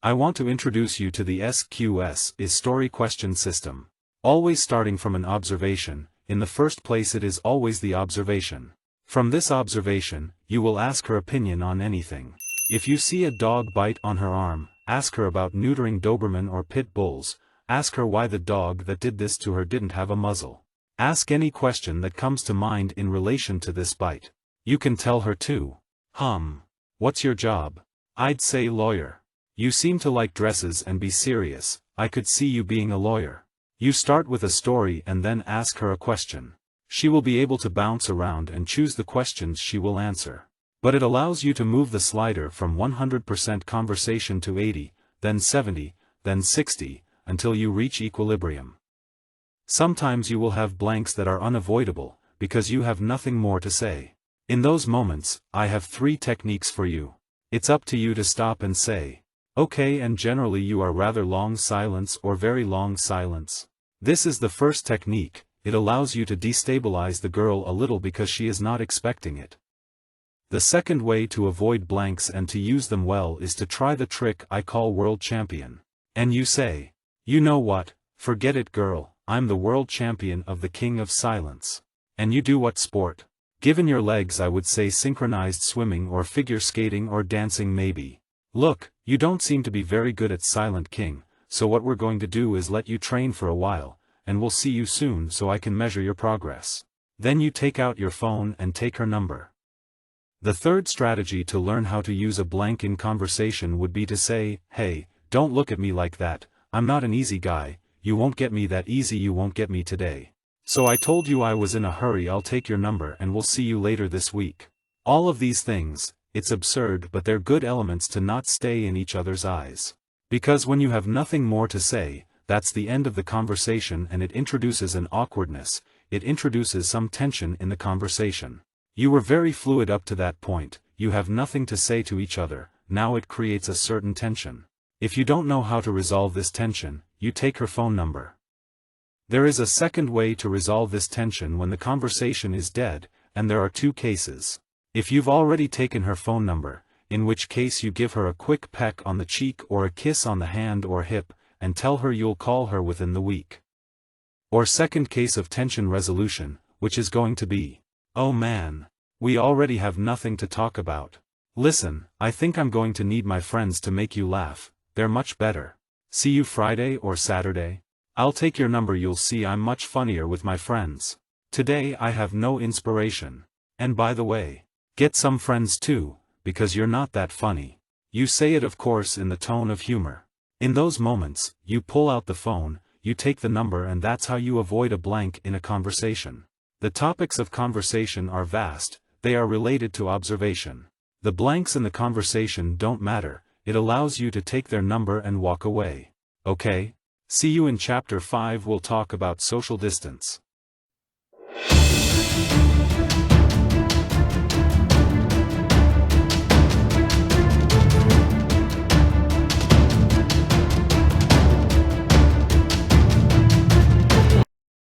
I want to introduce you to the SQS is story question system. Always starting from an observation, in the first place it is always the observation. From this observation, you will ask her opinion on anything. If you see a dog bite on her arm, ask her about neutering Doberman or Pit Bulls, ask her why the dog that did this to her didn't have a muzzle. Ask any question that comes to mind in relation to this bite. You can tell her too. What's your job? I'd say lawyer. You seem to like dresses and be serious, I could see you being a lawyer. You start with a story and then ask her a question. She will be able to bounce around and choose the questions she will answer. But it allows you to move the slider from 100% conversation to 80, then 70, then 60, until you reach equilibrium. Sometimes you will have blanks that are unavoidable, because you have nothing more to say. In those moments, I have 3 techniques for you. It's up to you to stop and say, okay, and generally you are rather long silence or very long silence. This is the first technique. It allows you to destabilize the girl a little because she is not expecting it. The second way to avoid blanks and to use them well is to try the trick I call world champion. And you say, you know what, forget it girl, I'm the world champion of the king of silence. And you do what sport? Given your legs I would say synchronized swimming or figure skating or dancing maybe. Look, you don't seem to be very good at Silent King, so what we're going to do is let you train for a while, and we'll see you soon so I can measure your progress. Then you take out your phone and take her number. The third strategy to learn how to use a blank in conversation would be to say, hey, don't look at me like that, I'm not an easy guy, you won't get me that easy, you won't get me today. So I told you I was in a hurry, I'll take your number and we'll see you later this week. All of these things, it's absurd but they're good elements to not stay in each other's eyes. Because when you have nothing more to say, that's the end of the conversation and it introduces an awkwardness, it introduces some tension in the conversation. You were very fluid up to that point, you have nothing to say to each other, now it creates a certain tension. If you don't know how to resolve this tension, you take her phone number. There is a second way to resolve this tension when the conversation is dead, and there are 2 cases. If you've already taken her phone number, in which case you give her a quick peck on the cheek or a kiss on the hand or hip, and tell her you'll call her within the week. Or second case of tension resolution, which is going to be, oh man, we already have nothing to talk about. Listen, I think I'm going to need my friends to make you laugh, they're much better. See you Friday or Saturday? I'll take your number, you'll see I'm much funnier with my friends. Today I have no inspiration. And by the way, get some friends too, because you're not that funny. You say it of course in the tone of humor. In those moments, you pull out the phone, you take the number, and that's how you avoid a blank in a conversation. The topics of conversation are vast, they are related to observation. The blanks in the conversation don't matter, it allows you to take their number and walk away. Okay? See you in chapter 5, we'll talk about social distance.